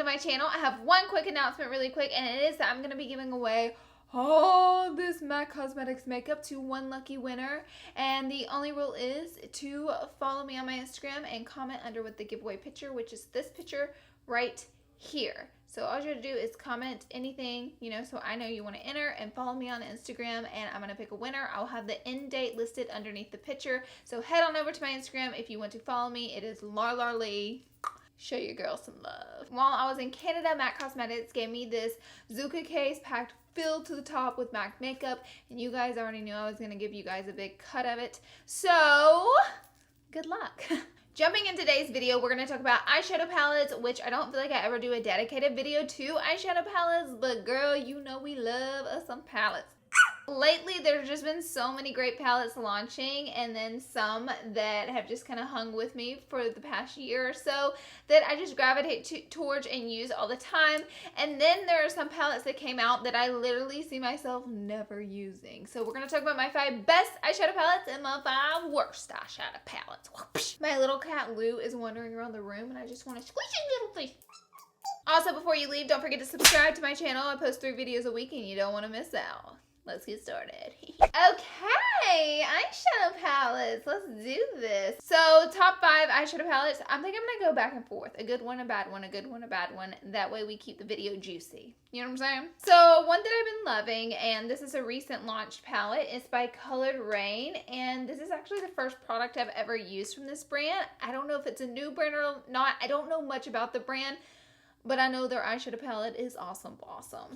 my channel. I have one quick announcement really quick, and it is that I'm going to be giving away all this MAC Cosmetics makeup to one lucky winner, and the only rule is to follow me on my Instagram and comment under with the giveaway picture, which is this picture right here. So all you have to do is comment anything, you know, so I know you want to enter, and follow me on Instagram, and I'm going to pick a winner. I'll have the end date listed underneath the picture. So head on over to my Instagram if you want to follow me. It is Larlees. Show your girl some love. While I was in Canada, MAC Cosmetics gave me this Zucca case packed filled to the top with MAC makeup, and you guys already knew I was going to give you guys a big cut of it. So good luck. Jumping in today's video, we're going to talk about eyeshadow palettes, which I don't feel like I ever do a dedicated video to eyeshadow palettes, but girl, you know we love us some palettes. Lately, there's just been so many great palettes launching, and then some that have just kind of hung with me for the past year or so that I just gravitate towards and use all the time. And then there are some palettes that came out that I literally see myself never using. So we're going to talk about my 5 best eyeshadow palettes and my 5 worst eyeshadow palettes. My little cat Lou is wandering around the room, and I just want to squish his little face. Also, before you leave, don't forget to subscribe to my channel. I post 3 videos a week, and you don't want to miss out. Let's get started. Okay, eyeshadow palettes. Let's do this. So, top 5 eyeshadow palettes. I think I'm going to go back and forth. A good one, a bad one, a good one, a bad one. That way we keep the video juicy. You know what I'm saying? So, one that I've been loving, and this is a recent launched palette. It's by Colored Rain, and this is actually the first product I've ever used from this brand. I don't know if it's a new brand or not. I don't know much about the brand, but I know their eyeshadow palette is awesome.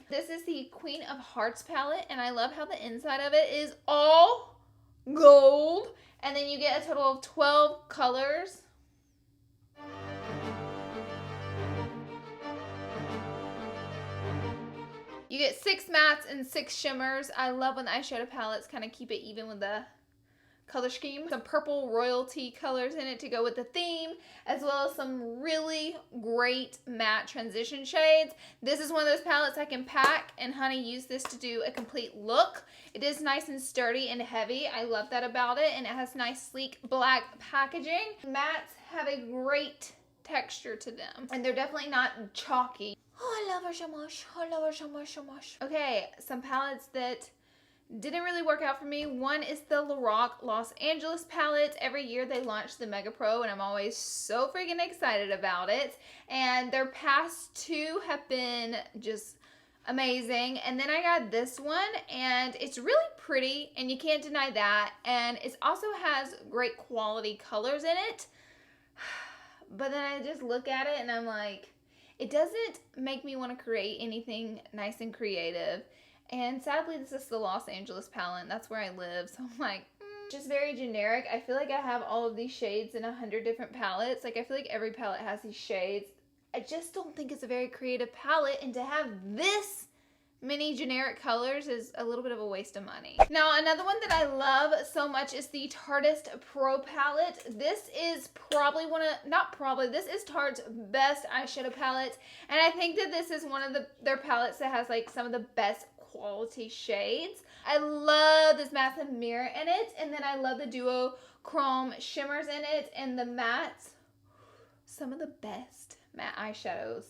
This is the Queen of Hearts palette, and I love how the inside of it is all gold. And then you get a total of 12 colors. You get 6 mattes and 6 shimmers. I love when the eyeshadow palettes kind of keep it even with the color scheme. Some purple royalty colors in it to go with the theme, as well as some really great matte transition shades. This is one of those palettes I can pack and honey use this to do a complete look. It is nice and sturdy and heavy. I love that about it, and it has nice sleek black packaging. Mattes have a great texture to them, and they're definitely not chalky. Oh, I love her so much. I love her so much, so much. Okay, some palettes that didn't really work out for me. One is the Lorac Los Angeles palette. Every year they launch the Mega Pro, and I'm always so freaking excited about it. And their past 2 have been just amazing. And then I got this one, and it's really pretty, and you can't deny that. And it also has great quality colors in it. But then I just look at it, and I'm like, it doesn't make me want to create anything nice and creative. And sadly, this is the Los Angeles palette. That's where I live. So I'm like, just very generic. I feel like I have all of these shades in 100 different palettes. Like, I feel like every palette has these shades. I just don't think it's a very creative palette. And to have this many generic colors is a little bit of a waste of money. Now, another one that I love so much is the Tarte Pro palette. This is probably this is Tarte's best eyeshadow palette. And I think that this is one of their palettes that has like some of the best quality shades. I love this massive mirror in it, and then I love the duo chrome shimmers in it, and the mattes. Some of the best matte eyeshadows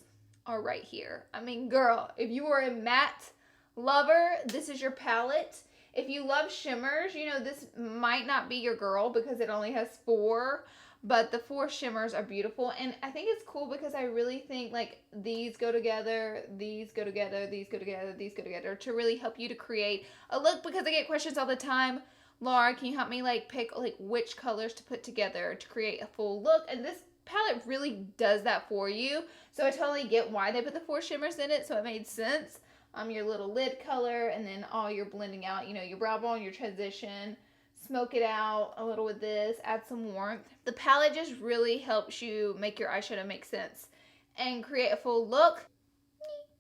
are right here. I mean, girl, if you are a matte lover, this is your palette. If you love shimmers, you know, this might not be your girl because it only has 4. But the 4 shimmers are beautiful, and I think it's cool because I really think like these go together, these go together, these go together, these go together to really help you to create a look, because I get questions all the time, Laura, can you help me like pick like which colors to put together to create a full look? And this palette really does that for you. So I totally get why they put the 4 shimmers in it, so it made sense. Your little lid color, and then all your blending out, you know, your brow bone, your transition. Smoke it out a little with this, add some warmth. The palette just really helps you make your eyeshadow make sense and create a full look.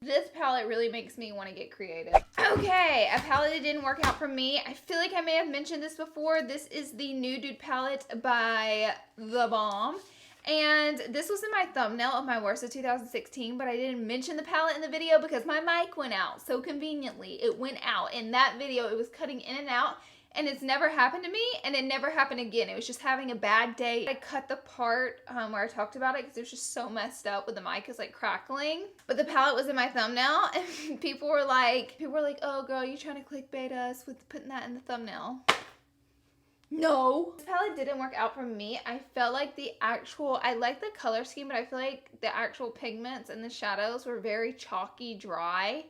This palette really makes me want to get creative. Okay, a palette that didn't work out for me. I feel like I may have mentioned this before. This is the Nude palette by the Balm. And this was in my thumbnail of my worst of 2016, but I didn't mention the palette in the video because my mic went out. So conveniently, it went out. In that video, it was cutting in and out. and it's never happened to me, and it never happened again. It was just having a bad day. I cut the part where I talked about it because it was just so messed up with the mic is like crackling. But the palette was in my thumbnail, and people were like, oh girl, you trying to clickbait us with putting that in the thumbnail? No. This palette didn't work out for me. I felt like I like the color scheme, but I feel like the actual pigments and the shadows were very chalky, dry,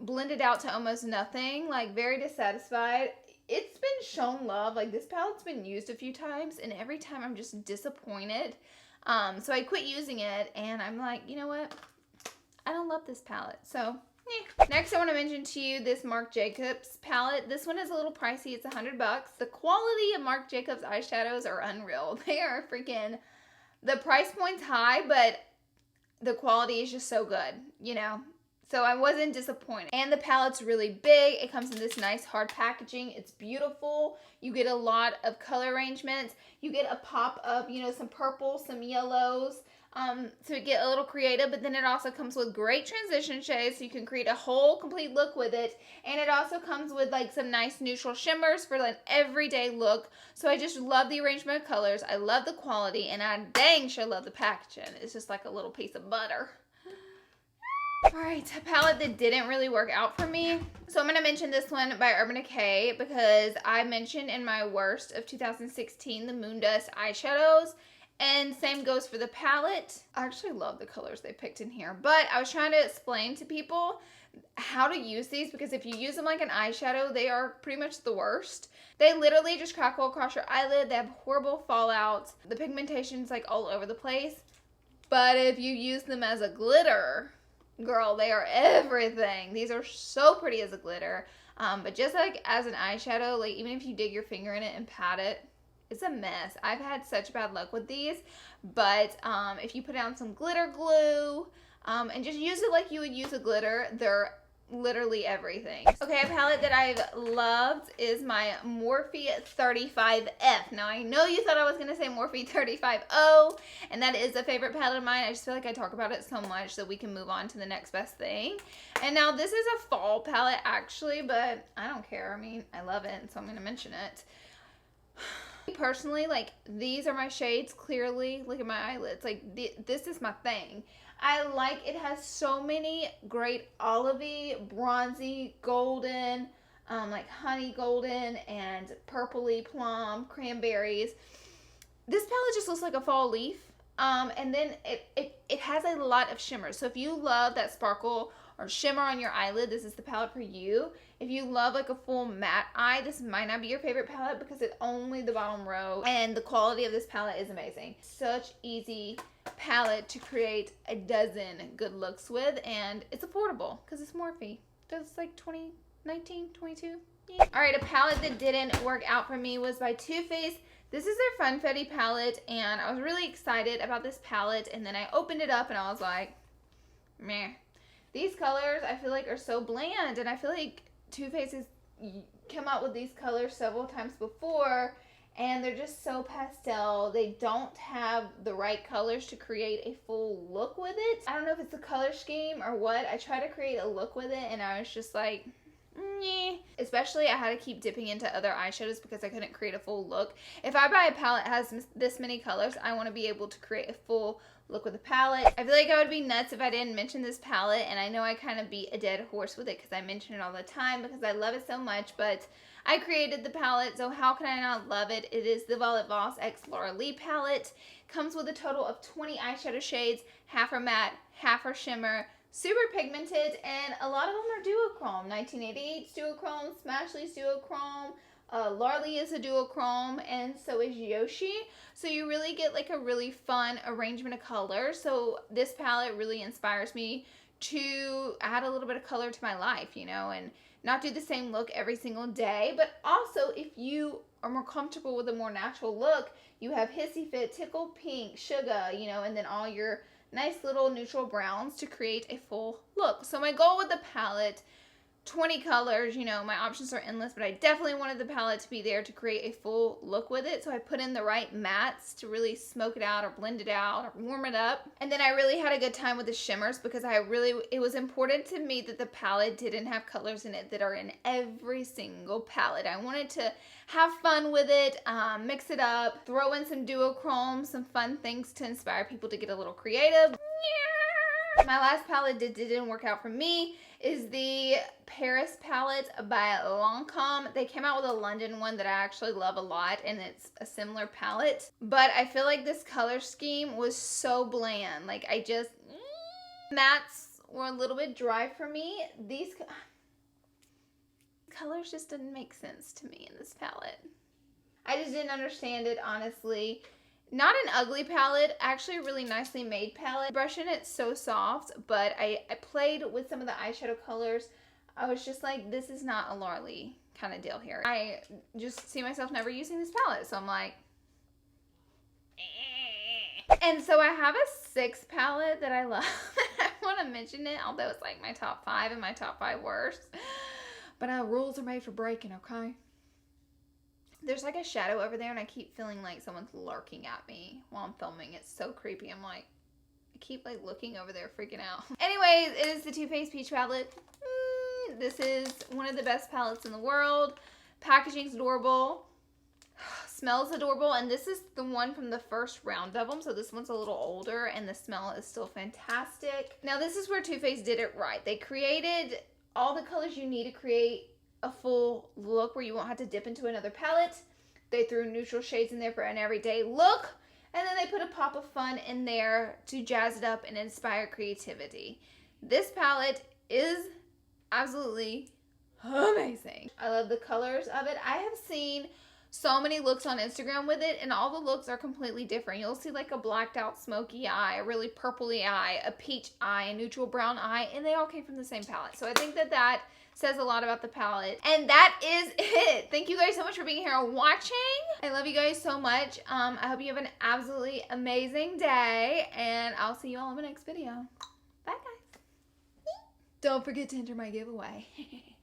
blended out to almost nothing, like very dissatisfied. It's been shown love. Like, this palette's been used a few times, and every time I'm just disappointed. So I quit using it, and I'm like, you know what? I don't love this palette. So, Next, I want to mention to you this Marc Jacobs palette. This one is a little pricey. It's $100. The quality of Marc Jacobs eyeshadows are unreal. They are freaking, the price point's high, but the quality is just so good, you know? So I wasn't disappointed. And the palette's really big. It comes in this nice hard packaging. It's beautiful. You get a lot of color arrangements. You get a pop of, you know, some purple, some yellows, to get a little creative. But then it also comes with great transition shades, so you can create a whole complete look with it. And it also comes with like some nice neutral shimmers for like everyday look. So I just love the arrangement of colors. I love the quality, and I dang sure love the packaging. It's just like a little piece of butter. Alright, a palette that didn't really work out for me. So I'm going to mention this one by Urban Decay because I mentioned in my worst of 2016 the Moon Dust eyeshadows. And same goes for the palette. I actually love the colors they picked in here. But I was trying to explain to people how to use these, because if you use them like an eyeshadow, they are pretty much the worst. They literally just crackle across your eyelid. They have horrible fallouts. The pigmentation's like all over the place. But if you use them as a glitter, girl, they are everything. These are so pretty as a glitter. But just like as an eyeshadow, like even if you dig your finger in it and pat it, it's a mess. I've had such bad luck with these. But if you put down some glitter glue and just use it like you would use a glitter, they're literally everything. Okay, a palette that I've loved is my Morphe 35F. Now, I know you thought I was going to say Morphe 35O, and that is a favorite palette of mine. I just feel like I talk about it so much that we can move on to the next best thing. And now this is a fall palette, actually, but I don't care. I mean, I love it, so I'm going to mention it. Personally, like, these are my shades, clearly. Look at my eyelids. Like, this is my thing. I like, it has so many great olivey, bronzy, golden, like honey golden and purpley plum, cranberries. This palette just looks like a fall leaf. And then it has a lot of shimmer. So if you love that sparkle or shimmer on your eyelid, this is the palette for you. If you love like a full matte eye, this might not be your favorite palette because it's only the bottom row. And the quality of this palette is amazing. Such easy palette to create a dozen good looks with, and it's affordable because it's Morphe. That's like $19, $22. Yeah. Alright, a palette that didn't work out for me was by Too Faced. This is their Funfetti palette, and I was really excited about this palette, and then I opened it up and I was like, meh. These colors I feel like are so bland, and I feel like Too Faced has come out with these colors several times before, and they're just so pastel. They don't have the right colors to create a full look with it. I don't know if it's the color scheme or what. I tried to create a look with it, and I was just like, meh. Especially I had to keep dipping into other eyeshadows because I couldn't create a full look. If I buy a palette that has this many colors, I want to be able to create a full look with the palette. I feel like I would be nuts if I didn't mention this palette, and I know I kind of beat a dead horse with it because I mention it all the time because I love it so much, but I created the palette, so how can I not love it? It is the Violet Voss X Larlees palette. Comes with a total of 20 eyeshadow shades. Half are matte, half are shimmer. Super pigmented, and a lot of them are duochrome. 1988's duochrome, Smashly's duochrome, Larlees is a duochrome, and so is Yoshi. So you really get like a really fun arrangement of colors. So this palette really inspires me to add a little bit of color to my life, you know, and not do the same look every single day. But also, if you are more comfortable with a more natural look, you have Hissy Fit, Tickle Pink, Sugar, you know, and then all your nice little neutral browns to create a full look. So my goal with the palette 20 colors, you know, my options are endless, but I definitely wanted the palette to be there to create a full look with it. So I put in the right mattes to really smoke it out or blend it out or warm it up. And then I really had a good time with the shimmers because it was important to me that the palette didn't have colors in it that are in every single palette. I wanted to have fun with it, mix it up, throw in some duochrome, some fun things to inspire people to get a little creative. My last palette that didn't work out for me is the Paris palette by Lancome. They came out with a London one that I actually love a lot, and it's a similar palette. But I feel like this color scheme was so bland. Like, mattes were a little bit dry for me. These colors just didn't make sense to me in this palette. I just didn't understand it, honestly. Not an ugly palette, actually a really nicely made palette. Brushing it's so soft, but I played with some of the eyeshadow colors. I was just like, this is not a Larlees kind of deal here. I just see myself never using this palette, so I'm like, And so I have a 6 palette that I love. I want to mention it, although it's like my top 5 and my top 5 worst. But rules are made for breaking, okay? There's like a shadow over there and I keep feeling like someone's lurking at me while I'm filming. It's so creepy. I'm like, I keep like looking over there freaking out. Anyways, it is the Too Faced Peach palette. This is one of the best palettes in the world. Packaging's adorable. Smells adorable. And this is the one from the first round of them. So this one's a little older and the smell is still fantastic. Now this is where Too Faced did it right. They created all the colors you need to create a full look where you won't have to dip into another palette. They threw neutral shades in there for an everyday look, and then they put a pop of fun in there to jazz it up and inspire creativity. This palette is absolutely amazing. I love the colors of it. I have seen so many looks on Instagram with it, and all the looks are completely different. You'll see like a blacked out smoky eye, a really purpley eye, a peach eye, a neutral brown eye, and they all came from the same palette. So I think that that says a lot about the palette. And that is it. Thank you guys so much for being here and watching. I love you guys so much. I hope you have an absolutely amazing day, and I'll see you all in my next video. Bye guys. Don't forget to enter my giveaway.